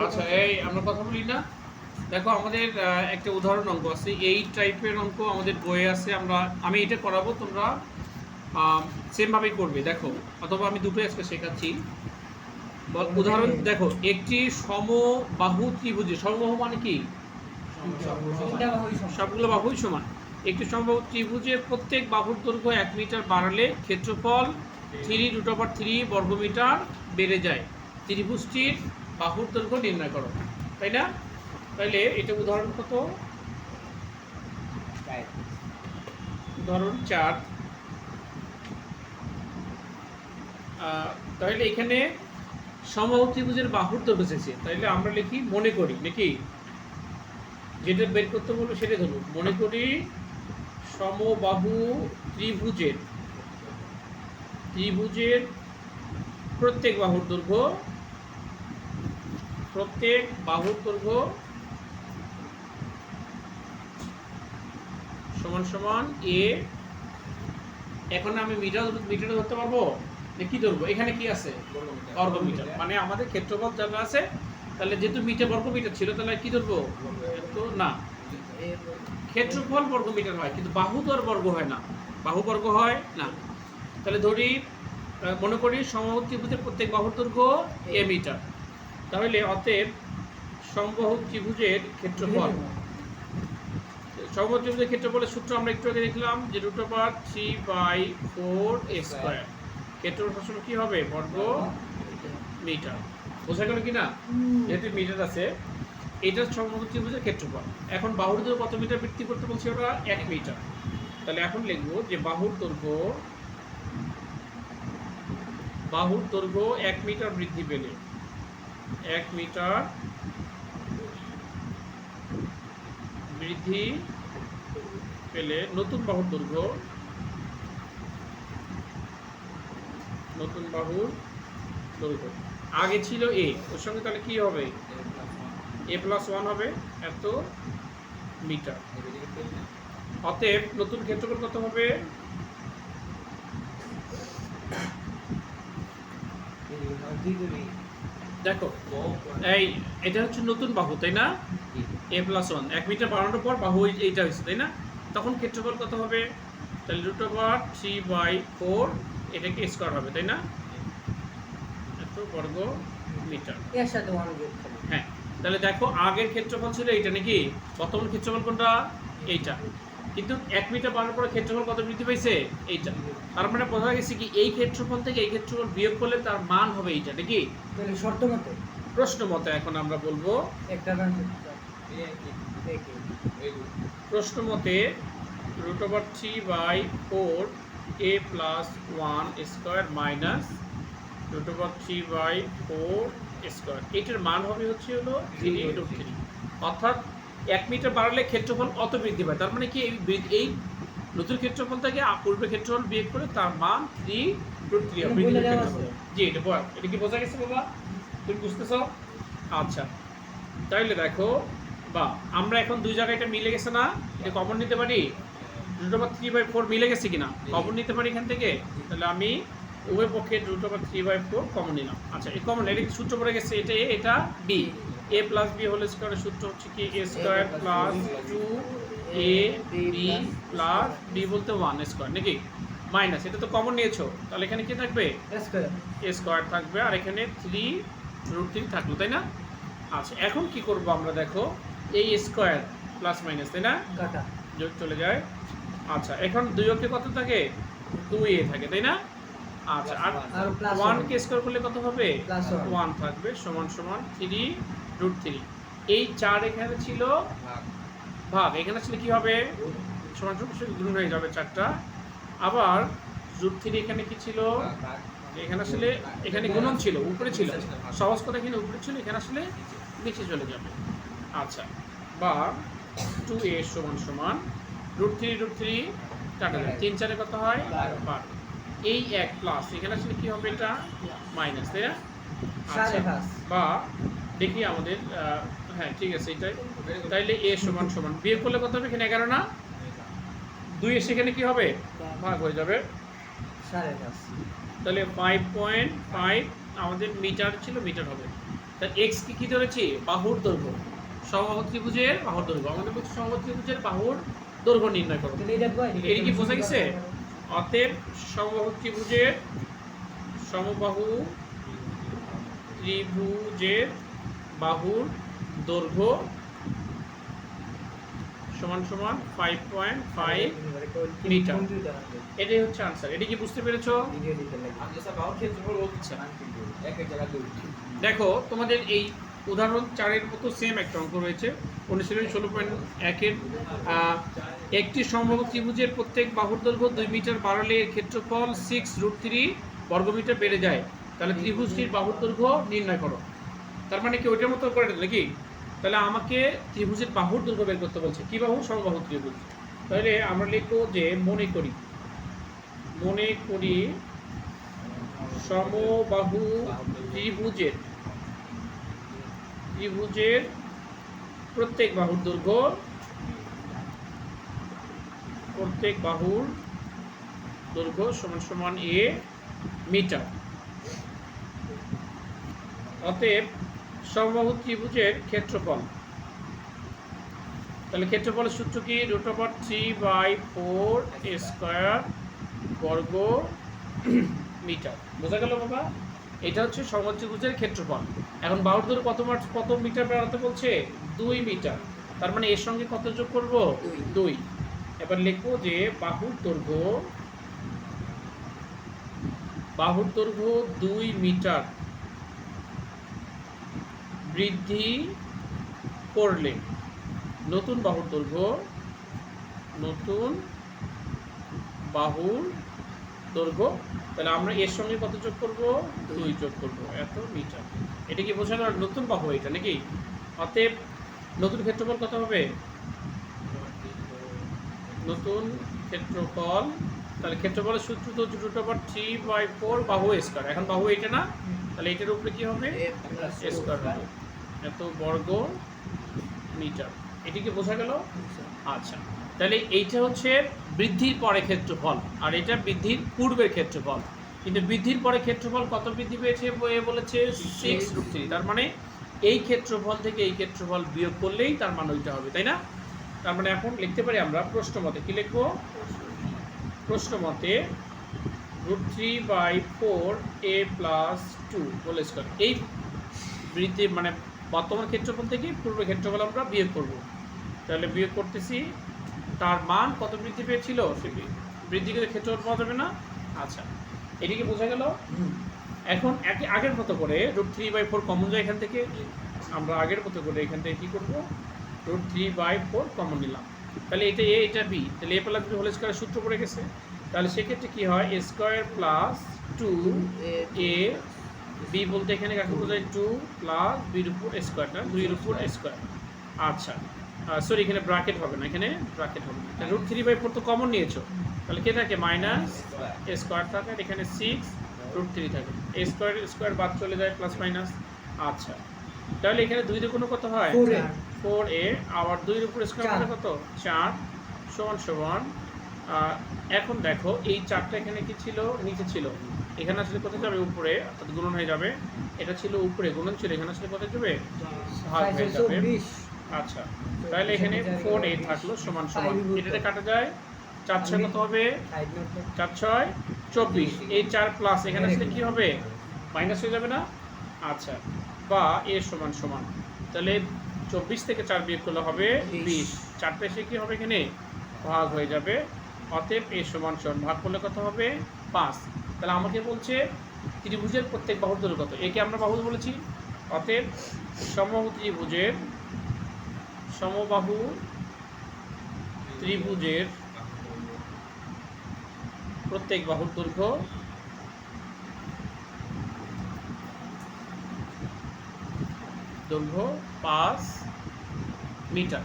আচ্ছা, এই আমরা কথা বলি না। দেখো আমাদের একটা উদাহরণ অঙ্ক আছে, এই টাইপের অঙ্ক আমাদের বইয়ে আছে। আমি এটা করাবো, তোমরা সেমভাবেই করবে। দেখো, অথবা আমি দুটো আজকে শেখাচ্ছি। উদাহরণ দেখো, একটি সমবাহু ত্রিভুজে, সমবাহু মানে কি? সবগুলো বাহুই সমান। একটি সমবাহু ত্রিভুজের প্রত্যেক বাহুর দৈর্ঘ্য 1 মিটার বাড়ালে ক্ষেত্রফল 3√3 বর্গমিটার বেড়ে যায়। ত্রিভুজটির বাহুর দৈর্ঘ্য নির্ণয় করো, তাই না? তাইলে এটা উদাহরণ কত? উদাহরণ 4। তাহলে এখানে সমবাহু ত্রিভুজের বাহুর দৈর্ঘ্য চেয়েছে, তাইলে আমরা লিখি মনে করি, নাকি যেটা বের করতে বলবো সেটা ধরুন। মনে করি সমবাহু ত্রিভুজের প্রত্যেক বাহুর দৈর্ঘ্য সমান সমান এ। এখন আমি মিটার ধরতে পারবো, কি ধরবো? এখানে কি আছে? বর্গমিটার। মানে আমাদের ক্ষেত্রফল জানা আছে, তাহলে যেহেতু বর্গমিটার ছিল, তাহলে কি ধরবো? তো না, ক্ষেত্রফল বর্গমিটার হয়, কিন্তু বাহু তো আর বর্গ হয় না। বাহু বর্গ হয় না। তাহলে ধরি, মনে করি সমবাহু ত্রিভুজের প্রত্যেক বাহুর দৈর্ঘ্য এ মিটার। তাহলে অতএব সমবাহু ত্রিভুজের ক্ষেত্রফল, সমবাহু ত্রিভুজের ক্ষেত্রফলের সূত্র আমরা একটু আগে দেখলাম, যে √3/4 স্কয়ার। ক্ষেত্রফল সূত্র কি হবে? বর্গ মিটার। বোঝা গেল কি না? যেহেতু মিটার আছে, এটা সমবাহু ত্রিভুজের ক্ষেত্রফল। এখন বাহুর দৈর্ঘ্য কত মিটার বৃদ্ধি করতে বলছি ওরা? 1 মিটার। তাহলে এখন লিখবো যে বাহুর দৈর্ঘ্য 1 মিটার বৃদ্ধি পেলে, 1 মিটার বৃদ্ধি পেলে নতুন বাহুর দৈর্ঘ্য আগে ছিল এ, ওর সঙ্গে তাহলে কি হবে? a+1 হবে, এত মিটার। অতএব নতুন ক্ষেত্রফল কত হবে? দেখো, এটা হচ্ছে নতুন বাহু, তাই না? a+1 1 মিটার বাড়ানোর পর বাহু এইটা হয়েছে, তাই না? তখন ক্ষেত্রফল কত হবে? তাহলে √3/4 এটাকে স্কয়ার হবে, তাই না? এত বর্গ মিটার। এর সাথে 1 যোগ করব। হ্যাঁ, তাহলে দেখো আগের ক্ষেত্রফল ছিল এইটা, নাকি? বর্তমান ক্ষেত্রফল কোনটা? এইটা। কিন্তু 1 মিটার বাড়ানোর পরে ক্ষেত্রফল কত বৃদ্ধি পাইছে? এইটা। তার মানে বোঝা গেছে কি, এই ক্ষেত্রফল থেকে এই ক্ষেত্রফল বিয়োগ করলে তার মান হবে এইটা, নাকি? তাহলে শর্ত মতে, প্রশ্ন মতে এখন আমরা বলবো, একটা না প্রশ্ন মতে √3/4 a+1 স্কয়ার মাইনাস √3/4 স্কয়ার, এটার মান হবে হচ্ছে হলো 3√3। অর্থাৎ 1 মিটার বাড়ালে ক্ষেত্রফল অত বৃদ্ধি পায়। তার মানে কি, এই নতুন ক্ষেত্রফল থেকে পূর্বের ক্ষেত্রফল বিয়োগ করে তার মান 3√3 হবে। জি, এটা কি বোঝা গেছে বাবা? তুমি বুঝতেছ? আচ্ছা, তাইলে দেখো, বা আমরা এখন দুই জায়গায় এটা মিলে গেছে না? এটা কমন নিতে পারি। √3/4 মিলে গেছে কিনা? কমন নিতে পারি এখান থেকে। তাহলে আমি উভয় পক্ষে √3/4 কমন নিলাম। আচ্ছা, এই কমন, এটা সূত্র পড়ে গেছে, এটা বি। a+b হোল স্কয়ারের সূত্র হচ্ছে কি a² + 2ab + b বলতে 1 স্কয়ার, নাকি? মাইনাস, এটা তো কমন নিয়েছো, তাহলে এখানে কি থাকবে? a স্কয়ার থাকবে, আর এখানে 3√3 থাকলো, তাই না? আচ্ছা, এখন কি করব আমরা? দেখো, এই স্কয়ার প্লাস মাইনাস, তাই না? কাটা যোগ চলে যায়। আচ্ছা, এখন 2 অক্ষে কত থাকে? 2a থাকে, তাই না? আচ্ছা, আর 1 কে স্কয়ার করলে কত হবে? 1 থাকবে, সমান সমান 3√3। এই 4 এখানে ছিল ভাগ, এখানে ছিল কি হবে? সমান সমান গুণ হয়ে যাবে 4টা। আবার √3 এখানে কি ছিল? এখানে আসলে এখানে গুণন ছিল, উপরে ছিল। সহজ কথা, এখানে উপরে ছিল, এখানে আসলে নিচে চলে যাবে। আচ্ছা, বা 2a সমান সমান √3 কাটা যায়, 3 4 কত হয়? 12। এই 1 প্লাস, এখানে আসলে কি হবে? এটা মাইনাস, তাই না? আচ্ছা, বা দেখি আমাদের, হ্যাঁ ঠিক আছে, এটাই। তাইলে a সমান সমান বিয়োগ করলে কত হবে? এখানে 11 না? 2 এর সেখানে কি হবে? ভাগ হয়ে যাবে। 5.5। তাহলে 5.5 আমাদের মিটার ছিল, মিটার হবে। তাহলে এক্স কি ধরেছি? বাহুর দৈর্ঘ্য। সমবাহু ত্রিভুজের বাহুর দৈর্ঘ্য। আমাদের বলছে সমবাহু ত্রিভুজের বাহুর দৈর্ঘ্য নির্ণয় করো। তাহলে এটা কয়? এটা কি বোঝা গেছে? অতএব সমবাহু ত্রিভুজের বাহুর দৈর্ঘ্য সমান সমান 5.5 মিটার। এটাই হচ্ছে আনসার। এটা কি বুঝতে পেরেছো? দেখো তোমাদের এই উদাহরণ 4-এর মতো সেম একটা অঙ্ক রয়েছে। অনুশীলনী 16.1-এর একটি সমবাহু ত্রিভুজের প্রত্যেক বাহুর দৈর্ঘ্য 2 মিটার বাড়ালে এর ক্ষেত্রফল 6√3 বর্গমিটার বেড়ে যায়। তাহলে ত্রিভুজটির বাহুর দৈর্ঘ্য নির্ণয় করো। তার মানে কি ওইটার মতো করে দিলে কি? তাহলে আমাকে ত্রিভুজের বাহুর দৈর্ঘ্য বের করতে বলছে। কি বাহু? সমবাহু ত্রিভুজ। তাহলে আমরা লিখবো যে মনে করি সমবাহু ত্রিভুজের প্রত্যেক বাহুর দৈর্ঘ্য সমান সমান a মিটার। অতএব সমবাহু ত্রিভুজের ক্ষেত্রফল, তাহলে ক্ষেত্রফলের সূত্র কি? √3/4 স্কয়ার বর্গ মিটার। বোঝা গেল বাবা? এটা হচ্ছে সমবাহু ত্রিভুজের ক্ষেত্রফল। এখন বাহুর দৈর্ঘ্য কত মিটার বাড়াতে বলছে? 2 মিটার। তার মানে এর সঙ্গে কত যোগ করব? 2। এবার লিখবো যে বাহুর দৈর্ঘ্য 2 মিটার বৃদ্ধি করলে নতুন বাহুর দৈর্ঘ্য তাহলে আমরা এর সঙ্গে কত যোগ করব? 2 যোগ করব, এত মিটার। এটা কি বোঝা গেল? নতুন বাহু এটা নাকি? অতএব নতুন ক্ষেত্রফল কত হবে? নতুন ক্ষেত্রফল, তাহলে ক্ষেত্রফলের সূত্র তো √3/4 বাহু স্কয়ার। এখন বাহু এটা না, তাহলে এটার উপরে কি হবে? স্কয়ার হবে, এত বর্গ মিটার। এটা কি বোঝা গেল? আচ্ছা, তাহলে এইটা হচ্ছে বৃদ্ধির পরে ক্ষেত্রফল, আর এটা বৃদ্ধির পূর্বের ক্ষেত্রফল। কিন্তু বৃদ্ধির পরে ক্ষেত্রফল কত বৃদ্ধি পেয়েছে বলেছে? 6√3। তার মানে এই ক্ষেত্রফল থেকে এই ক্ষেত্রফল বিয়োগ করলেই তার মান ওইটা হবে, তাই না? তার মানে এখন লিখতে পারি আমরা প্রশ্ন মতে। কি লিখবো? প্রশ্ন মতে √3/4 a + 2 হোল স্কয়ার। এই বৃদ্ধি মানে বর্তমান ক্ষেত্রফল থেকে পূর্বের ক্ষেত্রফল আমরা বিয়োগ করব। তাহলে বিয়োগ করতেছি, তার মান কত বৃদ্ধি পেয়েছিল? সে বৃদ্ধি করে ক্ষেত্রফল পাওয়া যাবে না? আচ্ছা, এদিকে বোঝা গেল। এখন আগের মতো করে √3/4 কমন যায় এখান থেকে। আমরা আগের মতো করে এখান থেকে কী করবো? √3/4 কমন নিলাম। তাহলে এটা a, এটা b। তাহলে a + b হোল স্কয়ারের সূত্র পড়ে গেছে। তাহলে সেক্ষেত্রে কী হয়? a² + 2a b বলতে এখানে কাকে বোঝায়? 2 + b-এর উপর স্কয়ার, না 2-এর উপর স্কয়ার। আচ্ছা, সরি, এখানে ব্র্যাকেট হবে না, এখানে ব্র্যাকেট হবে না। তাহলে √3/4 তো কমন নিয়েছো, তাহলে কে থাকে? মাইনাস a স্কয়ার থাকে, আর এখানে 6√3 থাকে। a স্কয়ার বাদ চলে যায়, প্লাস মাইনাস। আচ্ছা, তাহলে এখানে 2 দিয়ে কোনো কত হয়? 4a, আবার 2-এর উপর স্কয়ার মানে কত? 4 সমান। এখন দেখো এই 4টা এখানে কি ছিল? নিচে ছিল। এখানে আসলে কোথায় যাবে? উপরে, অর্থাৎ গুণন হয়ে যাবে। এটা ছিল উপরে, গুণন ছিল, এখানে আসলে কোথায় যাবে? ভাগ হয়ে যাবে। আচ্ছা, তাহলে এখানে 4a থাকলো সমান। এটাতে কাটা যায়, 4 কত হবে? 4 × 6 = 24। এই 4 প্লাস এখানে আসলে কি হবে? মাইনাস হয়ে যাবে না? আচ্ছা, বা a সমান। তাহলে 24 থেকে 4 বিয়োগ করলে হবে 20। 4টা এসে কি হবে? এখানে ভাগ হয়ে যাবে। অতএব a সমান ভাগ করলে কত হবে? 5। তাহলে আমাকে বলছে ত্রিভুজের প্রত্যেক বাহুর দৈর্ঘ্য কত? একে আমরা বাহু বলেছি। অতএব সমবাহু ত্রিভুজের প্রত্যেক বাহুর দৈর্ঘ্য দৈর্ঘ্য 5 মিটার।